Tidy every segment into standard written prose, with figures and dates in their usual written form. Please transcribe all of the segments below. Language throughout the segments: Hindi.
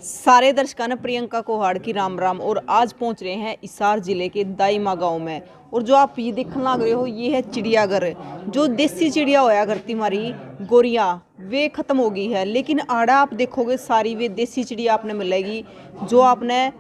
सारे दर्शकों ने प्रियंका कोहाड़ की राम राम। और आज पहुंच रहे हैं हिसार जिले के दाईमा गांव में। और जो आप ये देखने लग रहे हो ये है चिड़ियाघर। जो देसी चिड़िया होया करती हमारी गोरियां वे खत्म हो गई है, लेकिन आड़ा आप देखोगे सारी वे देसी चिड़िया आपने मिलेगी जो आपने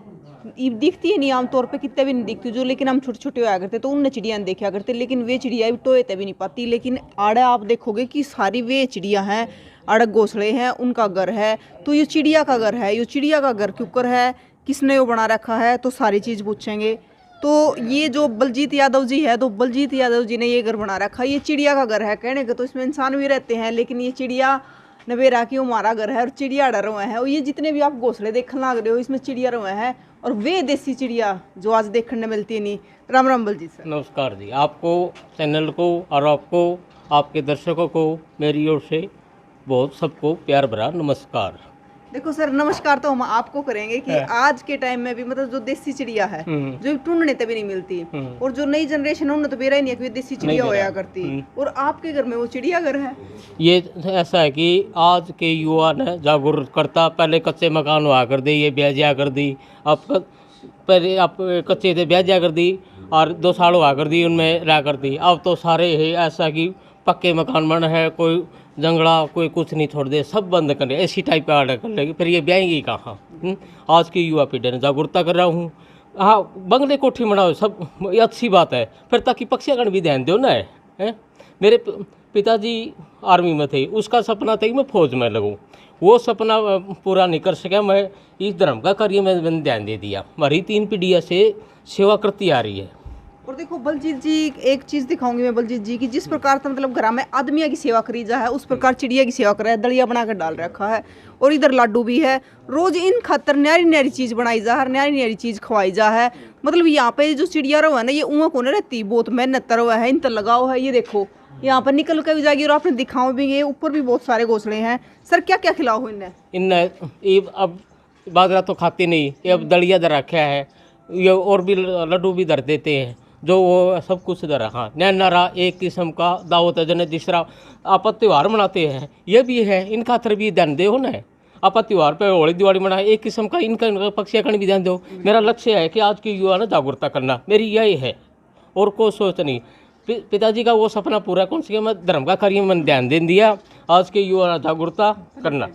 दिखती है नहीं आमतौर पे, कितने भी नहीं दिखती जो, लेकिन हम छोटे छोटे होया करते तो उन चिड़िया देखा करते, लेकिन वे चिड़िया भी टोएते भी नहीं पाती। लेकिन आड़ा आप देखोगे कि सारी वे चिड़िया हैं, अड़क घोंसले हैं, उनका घर है। तो ये चिड़िया का घर है, ये चिड़िया का घर क्यों कर है, किसने वो बना रखा है, तो सारी चीज़ पूछेंगे। तो ये जो बलजीत यादव जी है, तो बलजीत यादव जी ने ये घर बना रखा है, ये चिड़िया का घर है कहने का, तो इसमें इंसान भी रहते हैं, लेकिन ये चिड़िया नवेरा की हमारा घर है और चिड़िया डर हुए हैं। और ये जितने भी आप घोंसले देखने लग रहे हो इसमें चिड़िया रुए हैं, और वे देसी चिड़िया जो आज देखने मिलती है नहीं। राम राम बलजीत सर। नमस्कार जी, आपको चैनल को और आपको आपके दर्शकों को मेरी ओर से बहुत सबको प्यार भरा नमस्कार। देखो सर, नमस्कार तो हम आपको करेंगे कि आज के टाइम में भी मतलब जो देसी चिड़िया है जो ढूंढने तभी नहीं मिलती, और जो नई जनरेशन है उन्हें तो बेरा ही नहीं है कि देसी चिड़िया होया करती, और आपके घर में वो चिड़िया घर है। ये ऐसा है कि आज के युवा ने जागरूक करता, पहले कच्चे मकान हुआ कर दी, ये ब्याह जा कर दी, अब पहले आप कच्चे थे ब्याह जा कर दी और 2 साल हुआ कर दी उनमें रह कर दी। अब तो सारे है ऐसा कि पक्के मकान बन है, कोई जंगला कोई कुछ नहीं छोड़ दे, सब बंद कर ले, ऐसी टाइप का आर्डर कर लेगी, फिर ये ब्याएंगी कहाँ। आज की युवा पीढ़ी ने जागरूकता कर रहा हूँ। हाँ, बंगले कोठी बनाओ सब ये अच्छी बात है, फिर ताकि पक्षीगण भी ध्यान दो ना है। मेरे पिताजी आर्मी में थे, उसका सपना था कि मैं फौज में लगूँ, वो सपना पूरा नहीं कर सका। मैं इस धर्म का कार्य में मैंने ध्यान दे दिया, हमारी 3 पीढ़ियाँ से सेवा करती आ रही है। और देखो बलजीत जी, एक चीज दिखाऊंगी मैं बलजीत जी की, जिस प्रकार से मतलब घर में आदमिया की सेवा करी जा है उस प्रकार चिड़िया की सेवा कर रहा है, दलिया बना कर डाल रखा है, और इधर लाडू भी है। रोज इन खातर न्यारी न्यारी चीज बनाई जा है, न्यारी न्यारी चीज खवाई जा है। मतलब यहाँ पे जो चिड़िया रो है ना, ये ऊँआ को नहीं रहती, बहुत मेहनत हुआ है, इन तर लगाओ है। ये देखो यहाँ पर निकल कर भी जाएगी, और आपने दिखाओ भी, ये ऊपर भी बहुत सारे घोंसले हैं। सर क्या क्या खिलाओ इन्हें? अब बाजरा तो खाते नहीं, ये अब दलिया दर रखा है, ये और भी लड्डू भी दर देते हैं, जो वो सब कुछ दर। हाँ, नैनारा एक किस्म का दावत है, जने जिस तरह आप त्यौहार मनाते हैं ये भी है, इनका तर भी ध्यान दो ना। आप त्यौहार पे होली दिवाली मनाए एक किस्म का, इनका पक्षीकरण भी ध्यान दो। मेरा लक्ष्य है कि आज की युवा ने जागरूकता करना, मेरी यही है, और कोई सोच नहीं। पिताजी का वो सपना पूरा कौन सा, मैं धर्म का कार्य में ध्यान दे दिया, आज के युवा ने जागरूकता करना,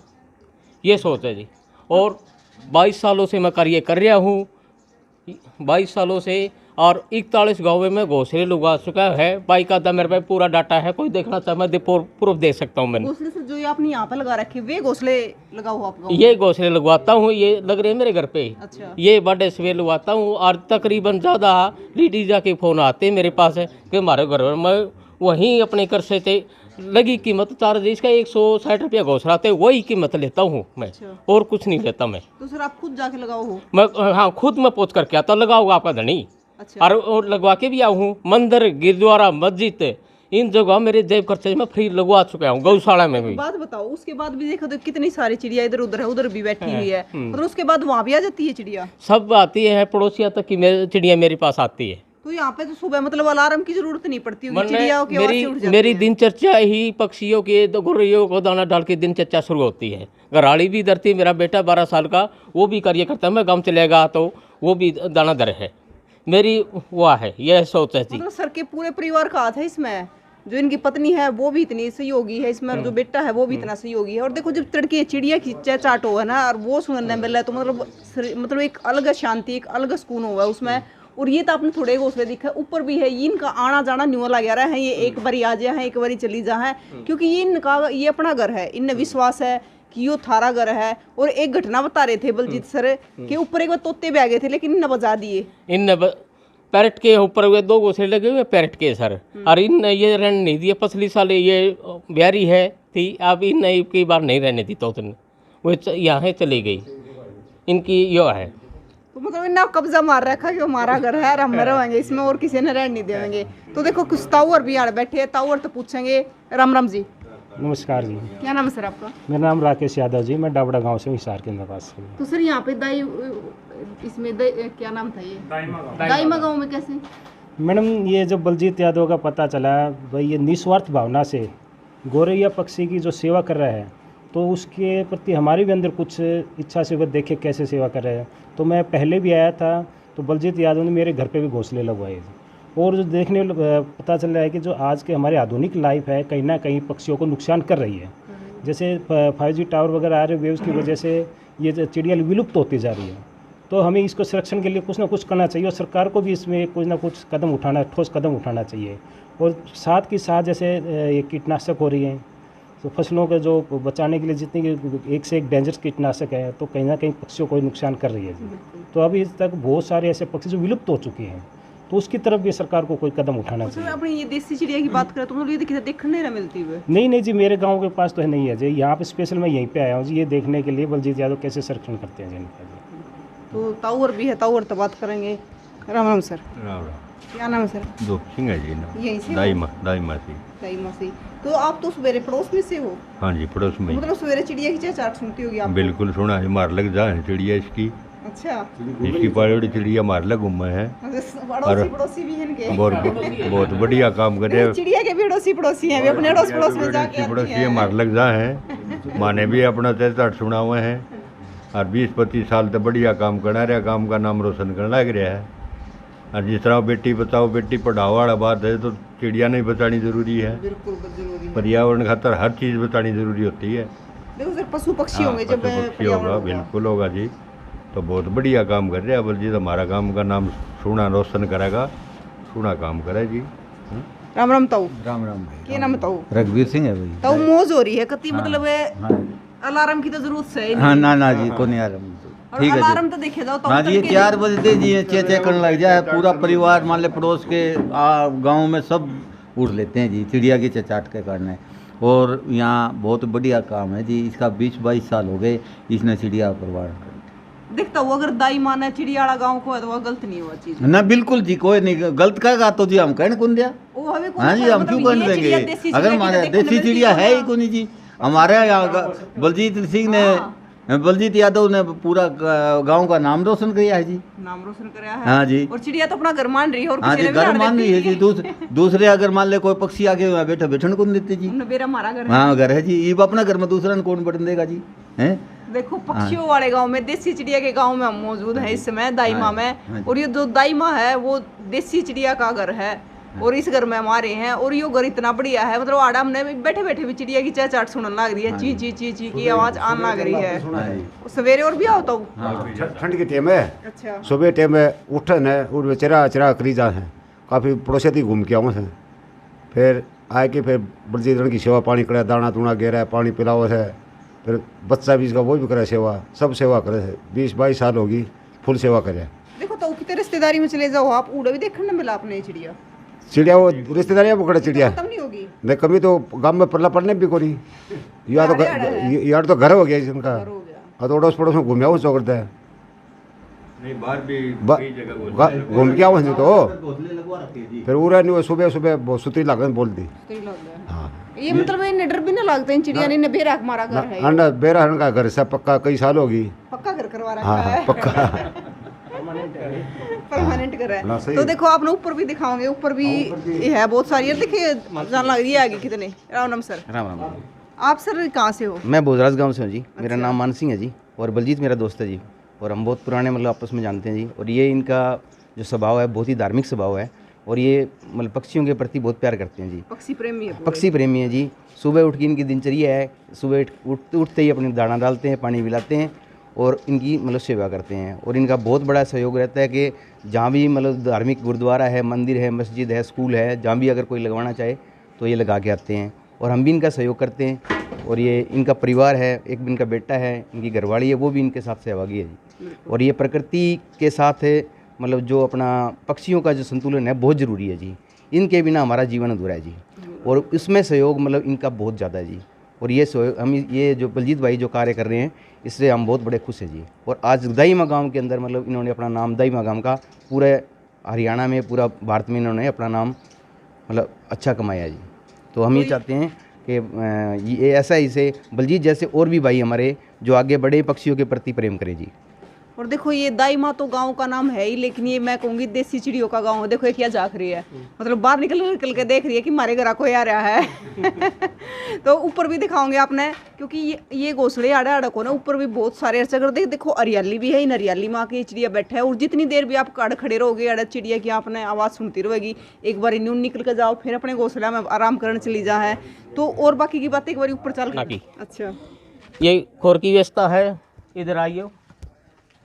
ये सोच है जी। और 22 सालों से मैं कार्य कर रहा हूँ, 22 सालों से, और 41 गाँव में मैं घोंसले लगा चुका है। बाइक का मेरे पास पूरा डाटा है, कोई देखना चाहे मैं प्रूफ दे सकता हूँ। मैंने घोंसले जो आपने यहाँ पे लगा रखे वे घोंसले लगाओ आप? ये घोंसले लगवाता हूँ, ये लग रहे हैं मेरे घर पे। अच्छा। ये बड़े सवेर लगवाता हूँ, और तकरीबन ज़्यादा लेडीज के फ़ोन आते हैं मेरे पास है कि हमारे घर में, मैं वहीं अपने घर से थे लगी कीमत चार्ज इसका 160 रुपया घोंसला थे, वही कीमत लेता हूँ मैं। अच्छा। और कुछ नहीं लेता मैं। तो सर आप खुद जाके लगाओ हो? मैं हाँ, खुद मैं पहुँच करके आता, लगाऊंगा आपका धनी। अच्छा। और लगवा के भी आया हूँ। मंदिर, गुरुद्वारा, मस्जिद, इन जगह मेरे जेब खर्चे में फ्री लगवा चुका हूँ, गौशाला में भी। बात बताओ, उसके बाद भी देखो तो कितनी सारी चिड़िया इधर उधर है, उधर भी बैठी हुई है, और उसके बाद वहाँ भी आ जाती है चिड़िया? सब आती है, पड़ोसिया तक की चिड़िया मेरे पास आती है। तो यहाँ पे तो सुबह मतलब अलार्म की जरूरत नहीं पड़ती होगी, चिड़ियाओं की आवाज़ से उठ जाती है। मेरी दिनचर्या ही पक्षियों के गुर्रियों को दाना डाल के दिनचर्या शुरू होती है। घराड़ी भी धरती, मेरा बेटा 12 साल का वो भी कार्य करता है, मैं गाँव चलेगा तो वो भी दाना दर है, मेरी वो है, यह सोच है जी। मतलब सर के पूरे परिवार का हाथ है इसमें, जो इनकी पत्नी है वो भी इतनी सहयोगी है इसमें, और जो बेटा है वो भी इतना सहयोगी है। और देखो जब तड़के चिड़िया की चहचहाट हो है ना, और वो सुनने मिल रहा है, तो मतलब एक अलग शांति, एक अलग सुकून हुआ है उसमें। और ये तो आपने थोड़े घोंसले दिखा, ऊपर भी है, इनका आना जाना न्यू लग रहा है, ये एक बारी आ जाए है, एक बारी चली जा है, क्योंकि ये इनका ये अपना घर है, इनने विश्वास है कि यो थारा घर है। और एक घटना बता रहे थे बलजीत सर के ऊपर एक बार तोते भी आ गए थे, लेकिन इनने बजा दिए। इनने पैरट के ऊपर हुए 2 घोंसले लगे हुए पैरट के सर, और इन ये रहने नहीं दिए। पिछली साल ये ब्यारी है थी, अब इन कई बार नहीं रहने दी, तो वो यहाँ चली गई, इनकी यो है। तो मतलब इन्हें कब्जा मार रखा कि हमारा घर है और हम रहेंगे इसमें, और किसी ने रहने नहीं देंगे। तो देखो कुछ ताऊर भी यहाँ बैठे हैं, ताऊर तो पूछेंगे। राम राम जी। नमस्कार जी। क्या नाम है सर आपका? मेरा नाम राकेश यादव जी, मैं डाबड़ा गांव से हिसार के पास। तो सर यहाँ पे क्या नाम था ये? दाईमा गांव में कैसे? मैडम, ये जो बलजीत यादव का पता चला भाई, ये निस्वार्थ भावना से गोरैया पक्षी की जो सेवा कर रहा है, तो उसके प्रति हमारे भी अंदर कुछ इच्छा से वह देखे कैसे सेवा कर रहे हैं। तो मैं पहले भी आया था, तो बलजीत यादव ने मेरे घर पे भी घोंसले लगवाए और जो देखने पता चल रहा है कि जो आज के हमारे आधुनिक लाइफ है कहीं ना कहीं पक्षियों को नुकसान कर रही है। जैसे 5G टावर वगैरह आ रहे वेव्स की वजह से ये चिड़िया विलुप्त होती जा रही है। तो हमें इसको संरक्षण के लिए कुछ ना कुछ करना चाहिए और सरकार को भी इसमें कुछ ना कुछ ठोस कदम उठाना चाहिए। और साथ के साथ जैसे ये कीटनाशक हो रही हैं, तो फसलों के जो बचाने के लिए जितनी एक से एक डेंजरस कीटनाशक है, तो कहीं ना कहीं पक्षियों को नुकसान कर रही है जी। तो अभी तक बहुत सारे ऐसे पक्षी जो विलुप्त हो चुके हैं, तो उसकी तरफ भी सरकार को कोई कदम उठाना चाहिए। अपनी ये देसी चिड़िया की बात करें तो मतलब ये देखने नहीं मिलती है। नहीं जी, मेरे गांव के पास तो है नहीं है जी। यहाँ पे स्पेशल मैं यहीं पे आया हूँ जी, ये देखने के लिए बलजीत यादव कैसे संरक्षण करते हैं जी इनका जी। तो ताऊर भी है, ताऊर तो बात करेंगे। राम राम सर। राम राम। क्या नाम है सर? दो सिंह है जी ना, यहीं से हो? दाई मासी। सही मसी। तो आप तो सवेरे पड़ोस में से हो? हाँ जी, पड़ोस में ही। मतलब सवेरे चिड़िया की चहचहाट सुनती होगी आप? बिल्कुल सुना है, मार लग जा है चिड़िया इसकी। अच्छा। इसकी पाड़ी चिड़िया मार लग घूमा है। पड़ोसी भी हैं इनके। बहुत बढ़िया काम कर रहे हैं। चिड़िया के भी पड़ोसी हैं, वे अपने पड़ोस में जाके पड़ोसी मार लग जा है। माने भी अपना चहचहाट सुना हुआ है और 20-25 साल तो बढ़िया काम करा रहा, काम का नाम रोशन करना लग रहा है। और जिस तरह बेटी बचाओ बेटी पढ़ाओ वाला बात है, तो चिड़िया नहीं बचानी जरूरी है। बिल्कुल जरूरी है। पर्यावरण खातर हर चीज़ बचानी जरूरी होती है। देखो सर, पशु पक्षी होंगे जब पक्षी होगा, बिल्कुल होगा जी। तो बहुत बढ़िया काम कर रहे हैं बलजीत, हमारा काम का नाम सोना रोशन करेगा, सोना काम करे जी। राम राम ताऊ। राम राम भाई। क्या नाम है ताऊ? रघुवीर सिंह है भाई। ताऊ मौज हो रही है कति, मतलब हाँ अलार्म की तो जरूरत है हाँ ना जी को नहीं आ रहा। और ठीक है अलार्म जी। तो देखे जाओ ताऊ। हाँ जी, ये 4 बजे जी चेचे करने लग जाए, पूरा परिवार मान ले पड़ोस के गांव में सब उठ लेते हैं जी चिड़िया की चहचहाट के कारण। और यहाँ बहुत बढ़िया काम है जी, इसका 20-22 साल हो गए इसने चिड़िया परवार देखता हूँ। अगर दाई माना चिड़िया वाला गाँव को है तो वह गलत नहीं हुआ चीज ना। बिल्कुल जी, कोई नहीं गलत कहेगा तो जी हम कहने कौन दिया। हाँ जी, हम क्यों कहने देंगे अगर हमारे देसी चिड़िया है ही कौन जी। हमारे यहाँ बलजीत सिंह ने, बलजीत यादव ने पूरा गांव का नाम रोशन किया है जी। नाम रोशन कराया है। हाँ जी। और चिड़िया तो अपना घर मान रही है और हाँ किसी जी, ने भी घर हार मान देती रही है जी। दूसरे अगर मान ले कोई पक्षी आगे बैठे बैठन कौन देते जी। मेरा हमारा घर है। हाँ घर है जी, ये अपना घर में दूसरा कौन बैठन देगा जी। हैं देखो पक्षियों वाले गांव में, देसी चिड़िया के गांव में हम मौजूद हैं इस समय दाईमा में। और ये जो दाईमा है वो देसी चिड़िया का घर है और इस घर में हमारे हैं। और ये घर इतना बढ़िया है, मतलब आड़ा हमने बैठे बैठे भी चिड़िया की चहचहाट सुनने लग रही है। ची ची ची ची की आवाज आने लग रही है। सवेरे और भी आता हूँ। ठंड के टाइम है। अच्छा। सुबह टाइम है उठन है और चरा चरा करी जा है, काफ़ी पड़ोसी थी घूम के आऊँ है। फिर आए के फिर बलजीत की सेवा पानी करे, दाना दूना गेरा है, पानी पिलाओ है। फिर बच्चा भी इसका वो भी करे सेवा, सब सेवा करे है। 20-22 साल होगी फुल सेवा करे। देखो तो कितने रिश्तेदारी में चले जाओ आप, उड़ा भी देखने मिला अपने चिड़िया। चिड़िया वो रिश्तेदारियाँ पकड़े चिड़िया खत्म नहीं होगी। नहीं, कभी तो गाँव में पल्ला पड़ने भी कोरी। यार तो घर हो गया इनका। हो गया। और तो अड़ोस पड़ोस में घूम आओ सो करता है, नहीं बाहर भी कई जगह घूम के आओ तो फिर उड़ा नहीं। सुबह सुबह सुतरी लागन बोल दी। हाँ, ये मतलब ये डर भी ना लगता है चिड़िया ने बेरा हमारा घर है। अंडा बेरा हन का घर से पक्का कई साल होगी। पक्का घर करवा रखा हाँ है। पक्का परमानेंट घर है। ना, सही तो है। देखो आपने ऊपर भी दिखाओगे, ऊपर भी ये है बहुत सारी। देखिए जान लग रही है आगे कितने। राम राम सर। राम राम। आप सर कहाँ से हो? मैं भोजराज गांव से हूँ जी। मेरा नाम मान सिंह है जी और बलजीत मेरा दोस्त है जी। और हम बहुत पुराने मतलब आपस में जानते हैं जी। और ये इनका जो स्वभाव है बहुत ही धार्मिक स्वभाव है और ये मतलब पक्षियों के प्रति बहुत प्यार करते हैं जी। पक्षी प्रेमी है पूरे। पक्षी प्रेमी है जी। सुबह उठ के इनकी दिनचर्या है, सुबह उठते ही अपने दाना डालते हैं, पानी पिलाते हैं और इनकी मतलब सेवा करते हैं। और इनका बहुत बड़ा सहयोग रहता है कि जहाँ भी मतलब धार्मिक गुरुद्वारा है, मंदिर है, मस्जिद है, स्कूल है, जहाँ भी अगर कोई लगवाना चाहे तो ये लगा के आते हैं और हम भी इनका सहयोग करते हैं। और ये इनका परिवार है, एक भी इनका बेटा है, इनकी घरवाली है, वो भी इनके साथ सहभागी है जी। और ये प्रकृति के साथ मतलब जो अपना पक्षियों का जो संतुलन है बहुत ज़रूरी है जी। इनके बिना हमारा जीवन अधूरा है जी। और इसमें सहयोग मतलब इनका बहुत ज़्यादा है जी। और ये सहयोग हम ये जो बलजीत भाई जो कार्य कर रहे हैं इससे हम बहुत बड़े खुश हैं जी। और आज दाईमा गांव के अंदर मतलब इन्होंने अपना नाम दाईमा गांव का पूरे हरियाणा में, पूरा भारत में इन्होंने अपना नाम मतलब अच्छा कमाया जी। तो हम ये चाहते हैं कि ये ऐसा ही से बलजीत जैसे और भी भाई हमारे जो आगे बड़े पक्षियों के प्रति प्रेम करें जी। और देखो ये दाईमा तो गांव का नाम है ही, लेकिन ये मैं कहूंगी देसी चिड़ियों का गांव है। देखो ये क्या झाँक रही है, मतलब बाहर निकल के देख रही है कि हमारे घर कोई आ रहा है। तो ऊपर भी दिखाओगे आपने, क्योंकि ये घोंसले आड़े आड़े को ना ऊपर भी बहुत सारे ऐसे कर देखो हरियाली भी है, इन हरियाली में आके चिड़िया बैठा है। और जितनी देर भी आप अड़ खड़े रहोगे अड़ चिड़िया की आपने आवाज़ सुनती रहेगी। एक बार न्यून निकल के जाओ, फिर अपने घोंसला में आराम करने चली जा है। तो और बाकी की बात एक बार ऊपर चल बाकी। अच्छा, ये खोर की व्यवस्था है, इधर आइए।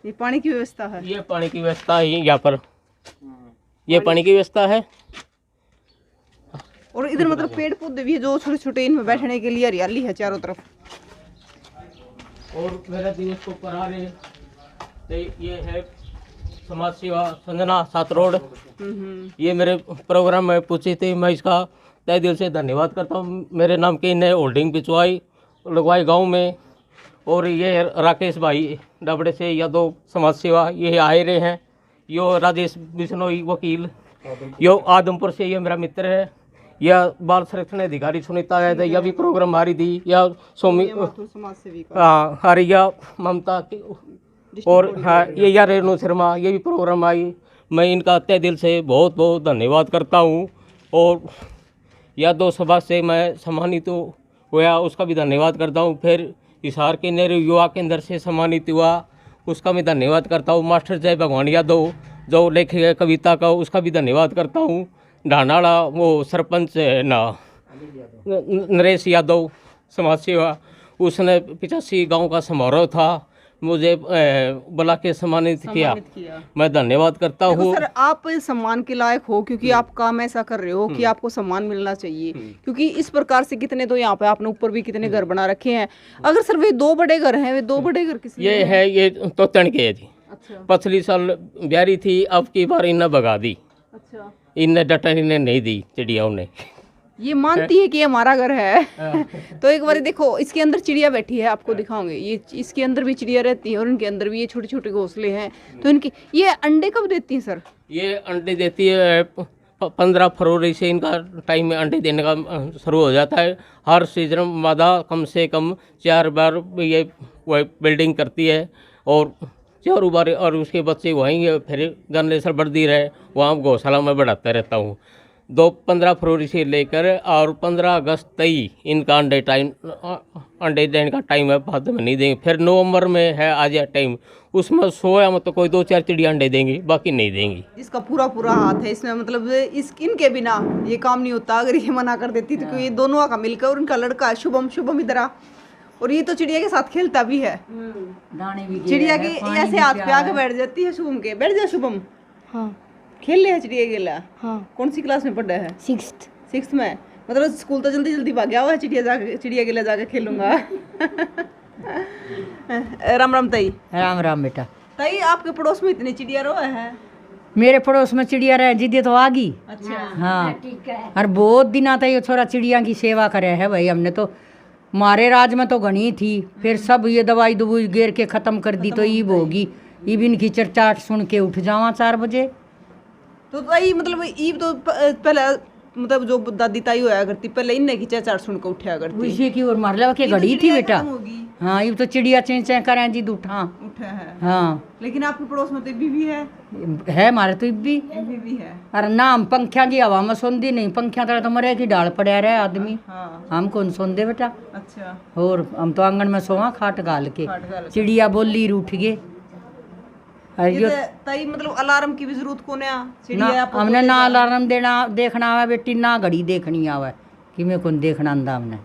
ये पानी की व्यवस्था है, ये पानी की व्यवस्था है यहाँ पर, ये पानी की व्यवस्था है। और इधर मतलब पेड़ पौधे भी है जो छोटे छोटे, इनमें बैठने के लिए हरियाली है चारों तरफ। और मेरा दिवस को पढ़ा रहे तो ये है समाज सेवा संजना 7 रोड। ये मेरे प्रोग्राम में पूछी थी, मैं इसका तहे दिल से धन्यवाद करता हूँ। मेरे नाम की इन्हें होल्डिंग पिछवाई लगवाई गांव में। और ये राकेश भाई डबड़े से या 2 समाज सेवा ये आए रहे हैं। यो राजेश बिश्नोई वकील, यो आदमपुर से ये मेरा मित्र है। यह बाल संरक्षण अधिकारी सुनीता है, यह भी प्रोग्राम हारी दी। या सोमी समाज सेवी हाँ हरिया ममता और हाँ ये या रेणु शर्मा, ये भी प्रोग्राम आई। मैं इनका तहे दिल से बहुत बहुत धन्यवाद करता हूँ। और या 2 सभा से मैं सम्मानित हुआ, उसका भी धन्यवाद करता हूँ। फिर हिसार के नेहरू युवा केंद्र से सम्मानित हुआ, उसका भी धन्यवाद करता हूँ। मास्टर जय भगवान यादव जो लेखक है कविता का, उसका भी धन्यवाद करता हूँ। ढानाड़ा वो सरपंच है ना नरेश यादव समाज सेवा, उसने 85 गांव का समारोह था, मुझे बुला के सम्मानित किया। मैं धन्यवाद करता हूँ। सर आप सम्मान के लायक हो, क्योंकि आप काम ऐसा कर रहे हो कि आपको सम्मान मिलना चाहिए। क्योंकि इस प्रकार से कितने तो यहाँ पे आपने ऊपर भी कितने घर बना रखे हैं। अगर सर वे 2 बड़े घर हैं, वे 2 बड़े घर किस ये है ये तो तन के है जी। अच्छा पिछली साल ब्यारी थी, अब की बार इन्हें भगा दी। अच्छा, इन्हें डटन इन्हें नहीं दी चिड़ियाओं ने। ये मानती है कि ये हमारा घर है। तो एक बार देखो इसके अंदर चिड़िया बैठी है, आपको दिखाओगे। ये इसके अंदर भी चिड़िया रहती है और इनके अंदर भी ये छोटे छोटे घोंसले हैं। तो इनके ये अंडे कब देती हैं सर? ये अंडे देती है 15 फरवरी से इनका टाइम में अंडे देने का शुरू हो जाता है। हर सीजन मादा कम से कम 4 बार ये बिल्डिंग करती है और 4 बार, और उसके बच्चे वहीं फिर जनरेशन बढ़ती रहे, वहाँ घोंसला में बढ़ाता रहता हूँ। 15 फरवरी से लेकर और 15 अगस्त तक इनका अंडे देने का टाइम है। बाद में नहीं देंगे। फिर नवंबर में है आज या टाइम, उसमें 100 या मतलब कोई 2-4 चिड़िया अंडे देंगी, बाकी नहीं देंगी। इसका पूरा हाथ है इसमें, मतलब इनके बिना ये काम नहीं होता। अगर ये मना कर देती तो ये दोनों का मिलकर, और इनका लड़का है शुभम इधर आ, और ये तो चिड़िया के साथ खेलता भी है। दाने भी चिड़िया के ऐसे हाथ पे आके बैठ जाती है शुभम के। बैठ जा शुभम। हाँ, खेल ले है चिड़िया खेला। हाँ, कौन सी क्लास में पढ़ा है? 6th में। मतलब स्कूल तो जल्दी भाग गया हुआ है, चिड़िया के लिए जाके खेलूंगा। राम राम ताई। राम राम बेटा। ताई आपके पड़ोस में इतनी चिड़िया रोए है? मेरे पड़ोस में चिड़िया रहे जिदे तो आ गई। अच्छा हाँ, और बहुत दिन आता ये छोरा चिड़िया की सेवा करे है भाई। हमने तो मारे राज में तो घनी थी, फिर सब ये दवाई दुबई गेर के ख़त्म कर दी। तो ईब होगी, ईब इनकी चरचाट सुन के उठ जावा 4 बजे। तो ताई मतलब ईब तो पहले मतलब जो दादी ताई होया करती, पहले इनने की चरचाट सुन के उठा करती। उसी की और मारला के घड़ी थी बेटा। हाँ, ये तो चिड़िया चें चें करें जी उठा है। हाँ, लेकिन आपके पड़ोस में तो भी है हमारे तो भी है। अरे नाम पंखिया की हवा में सोंदी नहीं, पंखिया तरह तो मरे की डाल पड़ा रहे आदमी। हाँ। हम कौन सोंदे बेटा। अच्छा, और हम तो आंगन में सोवा खाट गाल के, चिड़िया बोली रूठ गए। ताई मतलब अलार्म की भी जरूरत को हमने ना अलार्म देना देखना आवे बेटी, ना घड़ी देखनी आवे कि मैं कौन देखना आंदा हमने।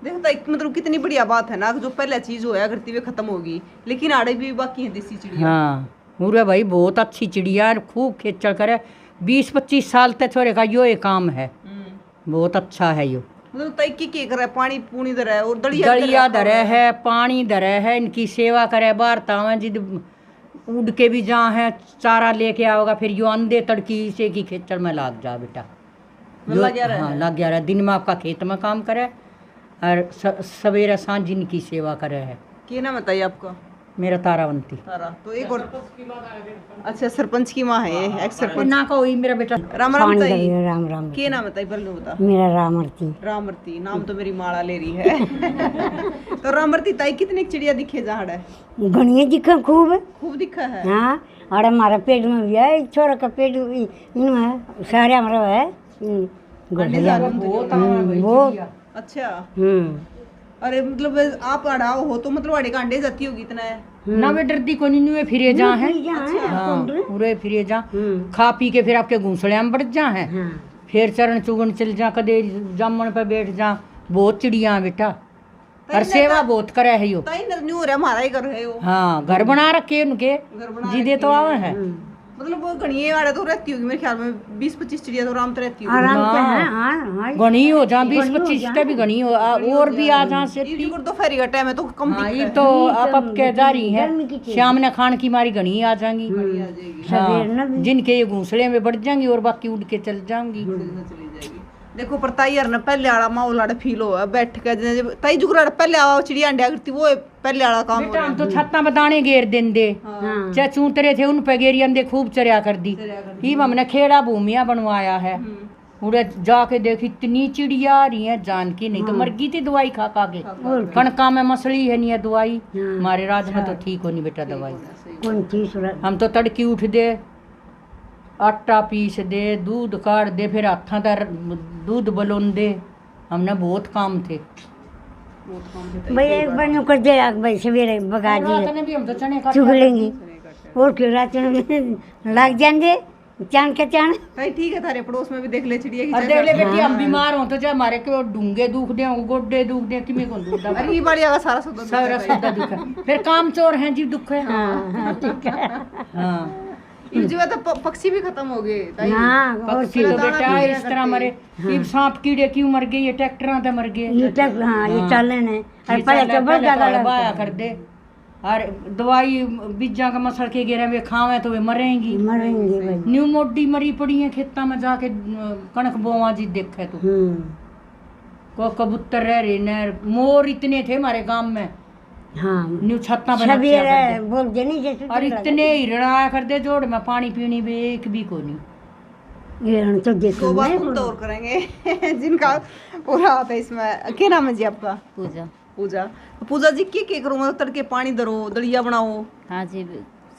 देखो ताई मतलब कितनी बढ़िया बात है ना, जो पहले चीज होया करती हुई खत्म होगी, लेकिन आड़े भी बाकी है देसी चिड़िया। हाँ मुरे भाई बहुत अच्छी चिड़िया, खूब खेचल करे। 20-25 साल तक छोरे का यो काम है, बहुत अच्छा है यो। मतलब ताई की करे, पानी पूनी दरे है और दलिया दरे है, पानी दरे है, इनकी सेवा करे। बाहर तावे जिद उड़ के भी जहाँ है चारा लेके आओगा, फिर यो अंधे तड़की से की खेचल में लाग जा बेटा। लग गया रहा। दिन में आपका खेत में काम करे और सवेरे सांझ इनकी सेवा करे है। क्या नाम बताइए आपका? मेरा तारावंती। तारा तो एक और अच्छा सरपंच की माँ है ये एक्स और सरपंच। ना को ही मेरा बेटा राम राम ताई। राम राम। के नाम है ताई पहले बता। मेरा रामरती। रामरती नाम तो मेरी माला ले रही है। तो रामरती ताई कितनी चिड़िया दिखे जहाँ है? घनिया दिखा खूब। खूब दिखा है। हाँ और हमारा पेट में भी है, एक छोरा का पेट इनमें है, सारे हमारा है घोसला वो। अच्छा अरे मतलब आप अड़ाओ हो तो मतलब अड़े का अंडे जाती होगी इतना है ना वे डरती को नहीं फिरे जा है। हाँ पूरे फिरे जा खा पी के फिर आपके घूंसड़े में बढ़ जा है। फिर चरण चुगन चल जा, कदे जामन पे बैठ जा। बहुत चिड़िया है बेटा और सेवा बहुत करे है यो। ताई न्यू हो रहा हमारा ही घर है वो। हाँ घर बना रखे उनके जीदे तो आवे है। मतलब वो घनिए वाला तो रहती होगी मेरे ख्याल में 20-25 चिड़िया तो आराम से रहती होगी। आराम से है। हाँ घनी हो जा 20-25 का भी घनी हो और भी आ जा से दोपहर का टाइम है तो कम हाँ ये तो अब के जा रही है। शाम ने खान की मारी घनी आ जाएंगी। हाँ जिनके ये घूंसड़े में बढ़ जाएंगी और बाकी उड़ के चल जाएंगी। देखो पर ताई यार ने पहले वाला माहौल आड़ा फील हो बैठ के ताई जुगरा पहले आवा चिड़िया अंडा करती वो पहले वाला काम हो बेटा हम तो छत्ता में दाने घेर देंदे चाहे चूतरे थे उन पे घेरी अंदे खूब चरिया कर दी। ही हमने खेड़ा भूमिया बनवाया है उड़े जाके देख इतनी चिड़िया आ रही है जान की नहीं तो मर गई थी दवाई खा खा के। कणका में मसली है नहीं है दवाई हमारे राज में तो ठीक होनी बेटा दवाई। कौन चीज हम तो तड़की उठ दे आटा पीस दे दूध काट दे फिर हाथा का दूध बलोन दे। हमने बहुत काम थे भाई एक बार नु कर दे भाई सवेरे बगा रात भी हम तो चने काट चुग लेंगे और क्यों रात में लग जाएंगे चांद के चांद। ताई ठीक है थारे पड़ोस में भी देख ले चिड़िया की और देख ले बेटी हम बीमार हो तो चाहे हमारे के डूंगे दुख दे गोड्डे दुख दे कि मैं कौन दुख दा। अरे ये बढ़िया का सारा सौदा दुख है फिर काम चोर हैं जी दुख है। हाँ ठीक है। हाँ इस जगह तो पक्षी भी खत्म हो गए ताई। हाँ पक्षी तो बेटा इस तरह मरे ये सांप कीड़े क्यों मर गए ये ट्रैक्टरों पे मर गए। ये तक हाँ ये चलने ने और पहले पहले तो बहुत ज्यादा बाया कर दे और दवाई बीजा का मसल के गिरे वे खावे तो वे मरेंगी। मरेंगे भाई। न्यू मोडी मरी पड़ी है खेता में जाके कणक बोवा जी देखे तो को कबूतर रह रहे न मोर इतने थे हमारे गांव में। हाँ न्यू छत्ता पे सवेरे बोल देनी जैसे और इतने हिरण आया कर दे जोड़ में पानी पीनी भी एक भी को नहीं। ये तो देखो दो बार हम दौर करेंगे जिनका पूरा आता है इसमें। क्या नाम है जी आपका? पूजा। पूजा पूजा जी क्या करो मतलब तड़के पानी धरो दलिया बनाओ? हाँ जी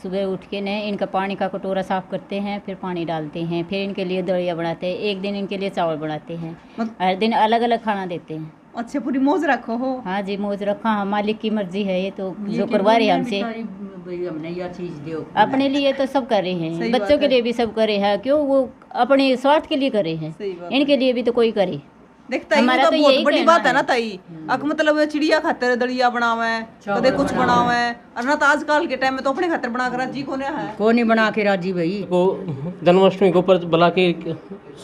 सुबह उठ के ने इनका पानी का कटोरा साफ करते हैं फिर पानी डालते हैं फिर इनके लिए दलिया बनाते हैं। एक दिन इनके लिए चावल बनाते हैं हर दिन अलग अलग खाना देते हैं। अच्छा पूरी मौज रखो हो? हाँ जी मौज रखा। हाँ मालिक की मर्जी है ये तो जो करवा रहे हैं हमसे। हमने यह चीज दो अपने लिए तो सब कर रहे हैं बच्चों के लिए भी सब करे हैं क्यों वो अपने स्वार्थ के लिए करे हैं इनके लिए भी तो कोई करे। देखता है तो बहुत बड़ी बात है ना ताई अक मतलब चिड़िया खातर दलिया बनावे कदे कुछ बनावे और ना तो आजकल के टाइम में तो अपने खातर बना कर राजी कोने है को नहीं बना के राजी भाई को जन्माष्टमी के ऊपर बुला के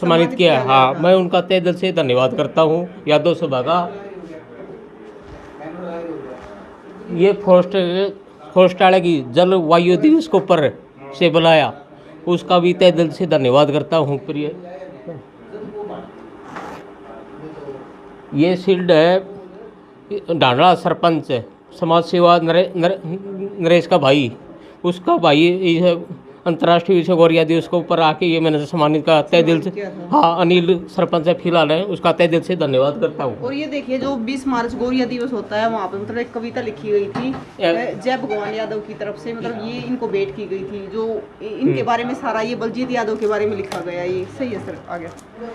सम्मानित किया है। हाँ मैं उनका तहे दिल से धन्यवाद करता हूँ यादव सभा का। ये फॉरेस्ट की जलवायु दिवस के ऊपर से बुलाया उसका भी तहे दिल से धन्यवाद करता हूँ। प्रिय ये शील्ड है डांडा सरपंच समाज सेवा नरेश का भाई उसका भाई अंतर्राष्ट्रीय विश्व गौरिया दिवस के ऊपर आके ये मैंने सम्मानित का तहे दिल से। हाँ अनिल सरपंच है फिलहाल है उसका तहे दिल से धन्यवाद करता हूँ। और ये देखिए जो 20 मार्च गौरिया दिवस होता है वहाँ पे मतलब एक कविता लिखी गई थी जय भगवान यादव की तरफ से मतलब ये इनको भेंट की गई थी जो इनके बारे में सारा ये बलजीत यादव के बारे में लिखा गया। ये सही है सर आगे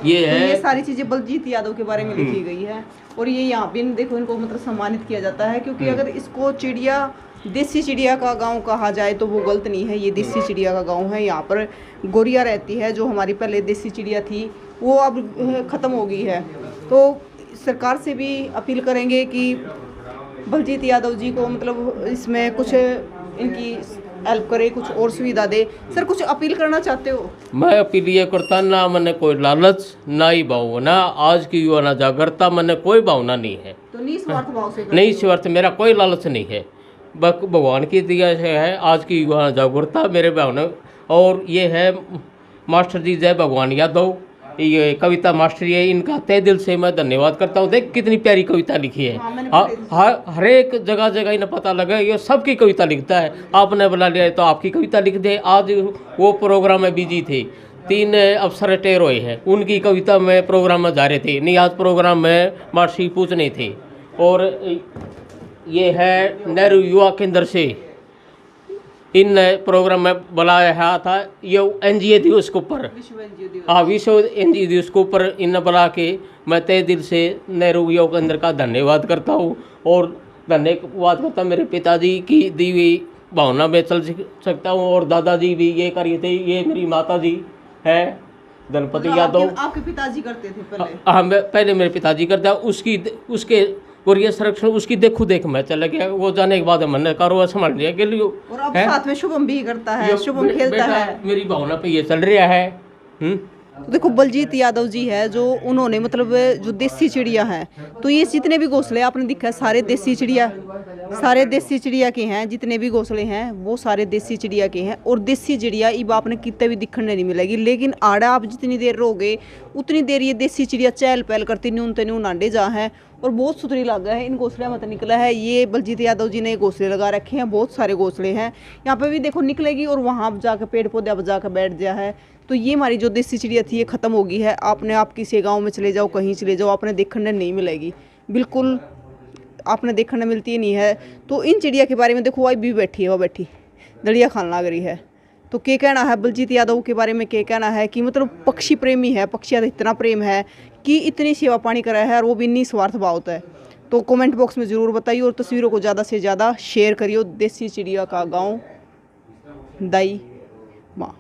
ये है ये सारी चीजें बलजीत यादव के बारे में लिखी गई है। और ये यहाँ पे देखो इनको मतलब सम्मानित किया जाता है क्योंकि अगर इसको चिड़िया देसी चिड़िया का गांव कहा जाए तो वो गलत नहीं है। ये देसी चिड़िया का गांव है। यहाँ पर गौरिया रहती है जो हमारी पहले देसी चिड़िया थी वो अब ख़त्म हो गई है। तो सरकार से भी अपील करेंगे कि बलजीत यादव जी को मतलब इसमें कुछ इनकी हेल्प करे कुछ और सुविधा दे। सर कुछ अपील करना चाहते हो? मैं अपील ये करता ना मैंने कोई लालच ना ही भावना आज की युवा ना जागरता मैंने कोई भावना नहीं है तो निस्वार्थ भाव से नहीं स्वार्थ मेरा कोई लालच नहीं है भगवान की दिया है आज की युवा जागरूकता मेरे भावना। और ये है मास्टर जी जय भगवान यादव ये कविता मास्टरी है, इनका तहे दिल से मैं धन्यवाद करता हूँ। देख कितनी प्यारी कविता लिखी है। हर एक जगह जगह इन्हें पता लगा ये सबकी कविता लिखता है। आपने बुला लिया तो आपकी कविता लिख दे। आज वो प्रोग्राम में बिजी थे, 3 अफसर टेर हुए हैं, उनकी कविता में प्रोग्राम में जा रहे थे, नहीं आज प्रोग्राम में मार्शी पूछने थे। और ये है नेहरू युवा केंद्र से इन प्रोग्राम में बुलाया था। ये NGO दिवस के ऊपर, हाँ विश्व NGO दिवस के ऊपर इन बुला के मैं तहे दिल से नेहरू युवा केंद्र का धन्यवाद करता हूँ। और धन्यवाद करता मेरे पिताजी की दी हुई भावना में चल सकता हूँ। और दादाजी भी ये करिए थे। ये मेरी माता जी है गणपति यादव। आपके पिताजी करते थे पहले? हाँ पहले मेरे पिताजी करते हैं। उसके और ये संरक्षण उसकी देखो देख मैं चला गया। वो जाने के बाद मैंने कारोबार संभाल लिया के लिए। और अब साथ में शुभम भी करता है, शुभम खेलता है। मेरी भावना पे ये चल रहा है। तो देखो बलजीत यादव जी है जो उन्होंने मतलब जो देसी चिड़िया हैं, तो ये जितने भी घोंसले आपने दिखा है सारे देसी चिड़िया के हैं। जितने भी घोंसले हैं वो सारे देसी चिड़िया के हैं। और देसी चिड़िया इब आपने कितने भी दिखने नहीं मिलेगी, लेकिन आड़ा आप जितनी देर रहोगे उतनी देर ये देसी चिड़िया चहल पहल करती न्यून ते न्यून आंडे जा है। और बहुत सुथरी लगा है इन घोंसले मत निकला है। ये बलजीत यादव जी ने घोंसले लगा रखे हैं, बहुत सारे घोंसले हैं। यहाँ पे भी देखो निकलेगी और वहाँ जाकर पेड़ पौधे अब जाकर बैठ गया है। तो ये हमारी जो देसी चिड़िया थी ये ख़त्म हो गई है। आपने आप किसी गांव में चले जाओ, कहीं चले जाओ, आपने देखने नहीं मिलेगी, बिल्कुल आपने देखने मिलती नहीं है। तो इन चिड़िया के बारे में देखो आई भी बैठी है, वो बैठी दड़िया खान लग रही है। तो क्या कहना है बलजीत यादव के बारे में? क्या कहना है कि मतलब पक्षी प्रेमी है, पक्षियों का इतना प्रेम है कि इतनी सेवा पानी करा है और वो भी निस्वार्थ भाव होता है। तो कमेंट बॉक्स में ज़रूर बताइए और तस्वीरों को ज़्यादा से ज़्यादा शेयर करिए। देसी चिड़िया का गाँव दाई माँ।